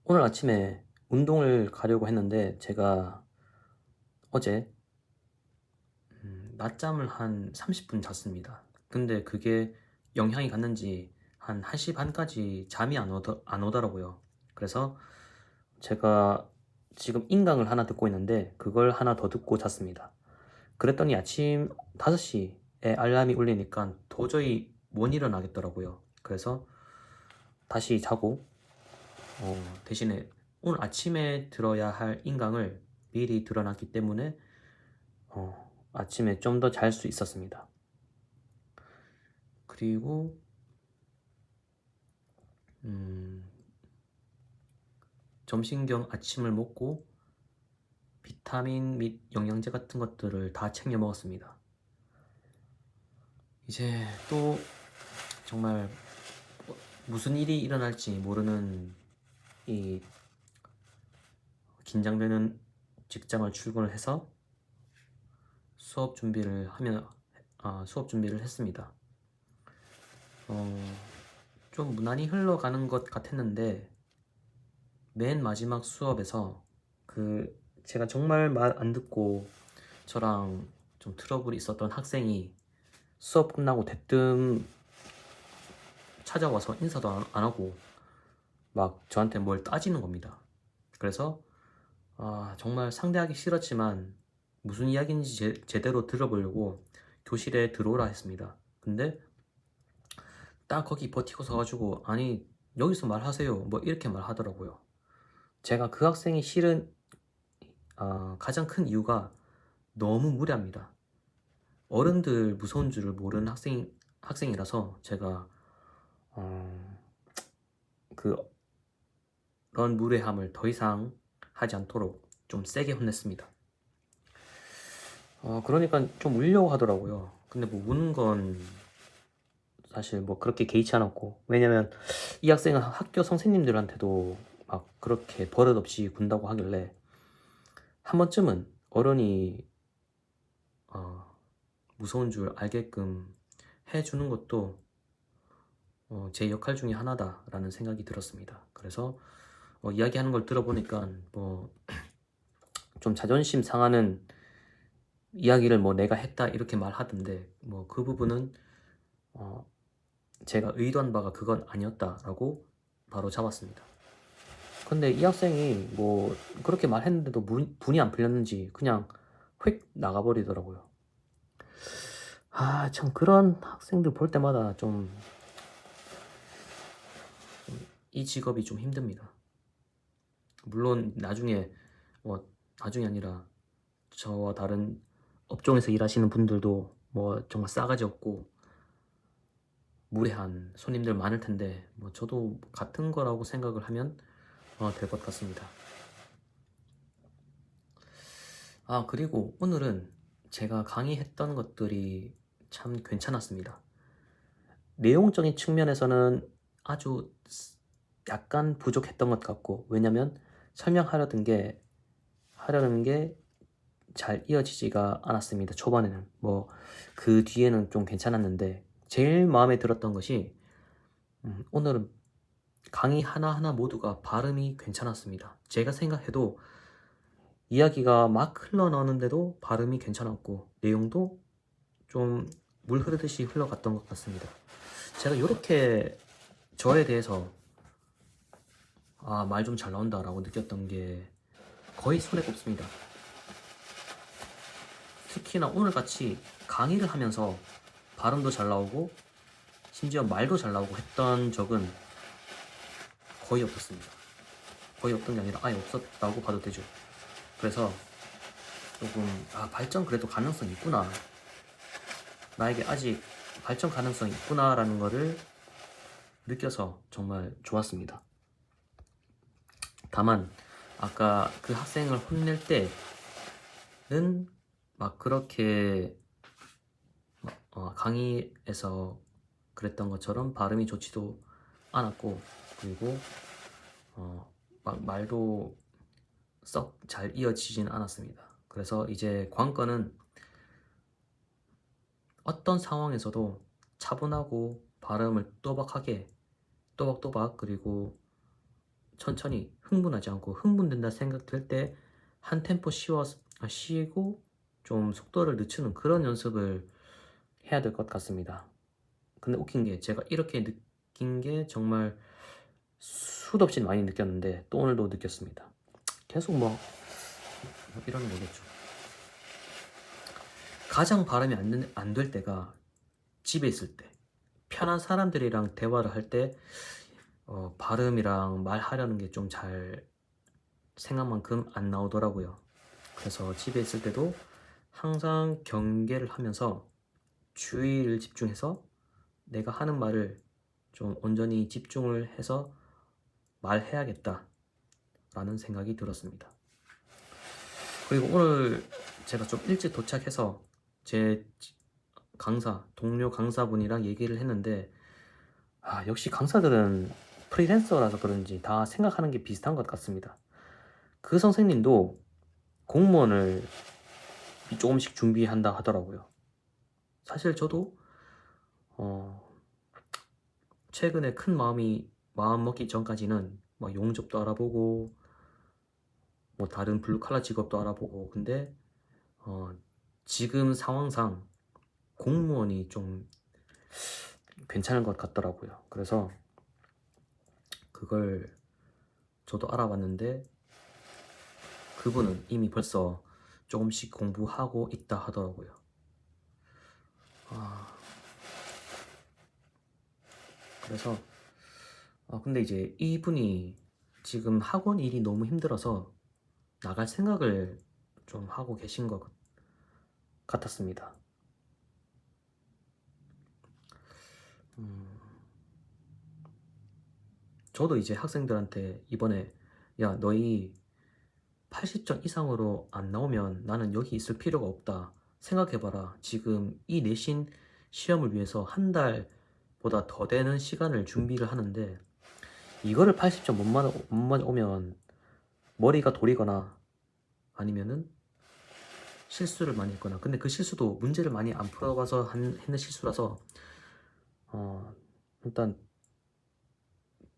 오늘 아침에 운동을 가려고 했는데 제가 어제 낮잠을 한 30분 잤습니다. 근데 그게 영향이 갔는지 한 1시 반까지 잠이 안 오더라고요. 그래서 제가 지금 인강을 하나 듣고 있는데 그걸 하나 더 듣고 잤습니다. 그랬더니 아침 5시에 알람이 울리니까 도저히 못 일어나겠더라고요. 그래서 다시 자고 대신에 오늘 아침에 들어야 할 인강을 미리 들어놨기 때문에 아침에 좀 더 잘 수 있었습니다. 그리고 점심겸 아침을 먹고 비타민 및 영양제 같은 것들을 다 챙겨 먹었습니다. 이제 또 정말 무슨 일이 일어날지 모르는 이 긴장되는 직장을 출근을 해서 수업 준비를 했습니다. 좀 무난히 흘러가는 것 같았는데 맨 마지막 수업에서 제가 정말 말 안 듣고 저랑 좀 트러블이 있었던 학생이 수업 끝나고 대뜸 찾아와서 인사도 안 하고 막 저한테 뭘 따지는 겁니다. 그래서 정말 상대하기 싫었지만 무슨 이야기인지 제대로 들어보려고 교실에 들어오라 했습니다. 근데 딱 거기 버티고 서가지고 아니 여기서 말하세요 뭐 이렇게 말하더라고요. 제가 그 학생이 싫은 가장 큰 이유가 너무 무례합니다. 어른들 무서운 줄을 모르는 학생이라서 제가 그런 무례함을 더 이상 하지 않도록 좀 세게 혼냈습니다. 그러니까 좀 울려고 하더라고요. 근데 뭐 우는 건 사실 뭐 그렇게 개의치 않았고, 왜냐면 이 학생은 학교 선생님들한테도 막 그렇게 버릇없이 군다고 하길래 한 번쯤은 어른이 무서운 줄 알게끔 해주는 것도 제 역할 중에 하나다라는 생각이 들었습니다. 그래서 이야기하는 걸 들어보니까 뭐 좀 자존심 상하는 이야기를 뭐 내가 했다 이렇게 말하던데 뭐 그 부분은 제가 의도한 바가 그건 아니었다라고 바로 잡았습니다. 근데 이 학생이 뭐 그렇게 말했는데도 분이 안 풀렸는지 그냥 휙 나가버리더라고요. 참 그런 학생들 볼 때마다 좀 이 직업이 좀 힘듭니다. 물론 나중이 아니라 저와 다른 업종에서 일하시는 분들도 뭐 정말 싸가지 없고 무례한 손님들 많을 텐데 뭐 저도 같은 거라고 생각을 하면 될 것 같습니다. 그리고 오늘은 제가 강의했던 것들이 참 괜찮았습니다. 내용적인 측면에서는 아주 약간 부족했던 것 같고, 왜냐면 설명하려던 게 잘 이어지지가 않았습니다. 초반에는 뭐 그 뒤에는 좀 괜찮았는데 제일 마음에 들었던 것이 오늘은 강의 하나하나 모두가 발음이 괜찮았습니다. 제가 생각해도 이야기가 막 흘러나오는데도 발음이 괜찮았고 내용도 좀 물 흐르듯이 흘러갔던 것 같습니다. 제가 이렇게 저에 대해서 말 좀 잘 나온다 라고 느꼈던 게 거의 손에 꼽습니다. 특히나 오늘같이 강의를 하면서 발음도 잘 나오고 심지어 말도 잘 나오고 했던 적은 거의 없었습니다. 거의 없던 게 아니라 아예 없었다고 봐도 되죠. 그래서 조금 발전 그래도 가능성이 있구나, 나에게 아직 발전 가능성이 있구나 라는 거를 느껴서 정말 좋았습니다. 다만 아까 그 학생을 혼낼 때는 막 그렇게 강의에서 그랬던 것처럼 발음이 좋지도 않았고, 그리고 막 말도 썩 잘 이어지진 않았습니다. 그래서 이제 관건은 어떤 상황에서도 차분하고 발음을 또박하게 또박또박, 그리고 천천히 흥분하지 않고 흥분된다 생각될 때 한 템포 쉬고 좀 속도를 늦추는 그런 연습을 해야 될 것 같습니다. 근데 웃긴 게 제가 이렇게 느낀 게 정말 수도 없이 많이 느꼈는데 또 오늘도 느꼈습니다. 계속 뭐 이러는 거겠죠. 가장 발음이 안 될 때가 집에 있을 때, 편한 사람들이랑 대화를 할 때 발음이랑 말하려는 게 좀 잘 생각만큼 안 나오더라고요. 그래서 집에 있을 때도 항상 경계를 하면서 주의를 집중해서 내가 하는 말을 좀 온전히 집중을 해서 말해야겠다 라는 생각이 들었습니다. 그리고 오늘 제가 좀 일찍 도착해서 제 동료 강사분이랑 얘기를 했는데 역시 강사들은 프리랜서라서 그런지 다 생각하는 게 비슷한 것 같습니다. 그 선생님도 공무원을 조금씩 준비한다 하더라고요. 사실 저도 최근에 큰 마음 먹기 전까지는 뭐 용접도 알아보고 뭐 다른 블루칼라 직업도 알아보고, 근데 지금 상황상 공무원이 좀 괜찮은 것 같더라고요. 그래서 그걸 저도 알아봤는데 그분은 이미 벌써 조금씩 공부하고 있다 하더라고요. 그래서 근데 이제 이분이 지금 학원 일이 너무 힘들어서 나갈 생각을 좀 하고 계신 것 같았습니다. 저도 이제 학생들한테 이번에 야, 너희 80점 이상으로 안 나오면 나는 여기 있을 필요가 없다. 생각해봐라. 지금 이 내신 시험을 위해서 한 달보다 더 되는 시간을 준비를 하는데 이거를 80점 못 오면 머리가 도리거나 아니면은 실수를 많이 했거나, 근데 그 실수도 문제를 많이 안 풀어봐서 했는 실수라서 일단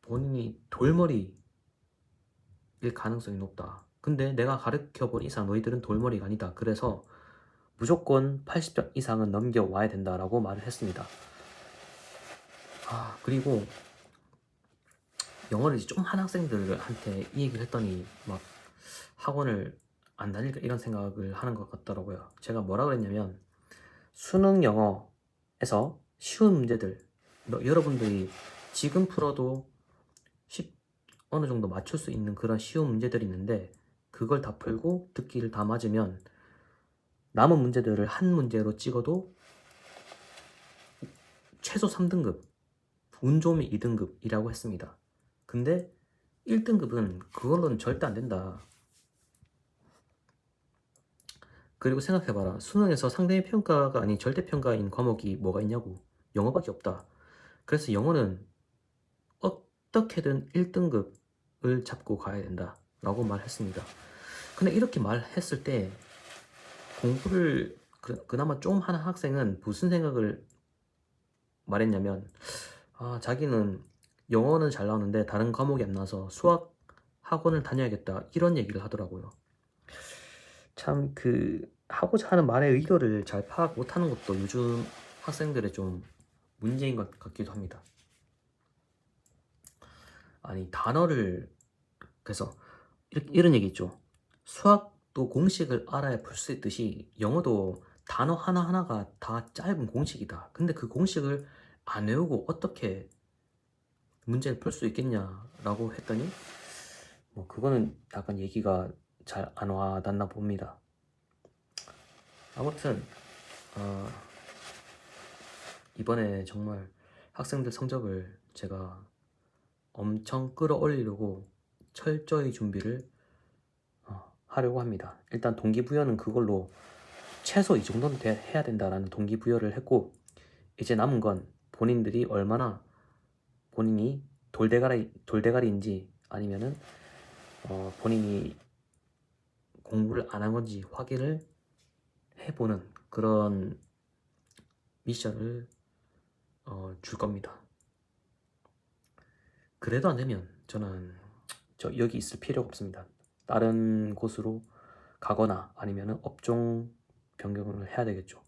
본인이 돌머리일 가능성이 높다. 근데 내가 가르쳐본 이상 너희들은 돌머리가 아니다. 그래서 무조건 80점 이상은 넘겨와야 된다라고 말을 했습니다. 그리고 영어를 이제 좀 한 학생들한테 이 얘기를 했더니 막 학원을 안 다닐까 이런 생각을 하는 것 같더라고요. 제가 뭐라 그랬냐면 수능 영어에서 쉬운 문제들, 여러분들이 지금 풀어도 어느 정도 맞출 수 있는 그런 쉬운 문제들이 있는데 그걸 다 풀고 듣기를 다 맞으면 남은 문제들을 한 문제로 찍어도 최소 3등급, 운 좋으면 2등급이라고 했습니다. 근데 1등급은 그걸로는 절대 안 된다. 그리고 생각해봐라. 수능에서 상대의 평가가 아닌 절대평가인 과목이 뭐가 있냐고. 영어밖에 없다. 그래서 영어는 어떻게든 1등급을 잡고 가야 된다 라고 말했습니다. 근데 이렇게 말했을 때 공부를 그나마 좀 하는 학생은 무슨 생각을 말했냐면 자기는 영어는 잘 나오는데 다른 과목이 안 나와서 수학 학원을 다녀야겠다 이런 얘기를 하더라고요. 참 하고자 하는 말의 의도를 잘 파악 못하는 것도 요즘 학생들의 좀 문제인 것 같기도 합니다. 아니 그래서 이런 얘기 있죠. 수학도 공식을 알아야 풀 수 있듯이 영어도 단어 하나하나가 다 짧은 공식이다. 근데 그 공식을 안 외우고 어떻게 문제를 풀 수 있겠냐라고 했더니 뭐 그거는 약간 얘기가 잘 안 와닿나 봅니다. 아무튼 이번에 정말 학생들 성적을 제가 엄청 끌어올리려고 철저히 준비를 하려고 합니다. 일단 동기부여는 그걸로 최소 이 정도는 해야 된다라는 동기부여를 했고, 이제 남은 건 본인들이 얼마나 본인이 돌대가리인지 아니면은 본인이 공부를 안 한 건지 확인을 해보는 그런 미션을 줄 겁니다. 그래도 안 되면 저는 저 여기 있을 필요가 없습니다. 다른 곳으로 가거나 아니면 업종 변경을 해야 되겠죠.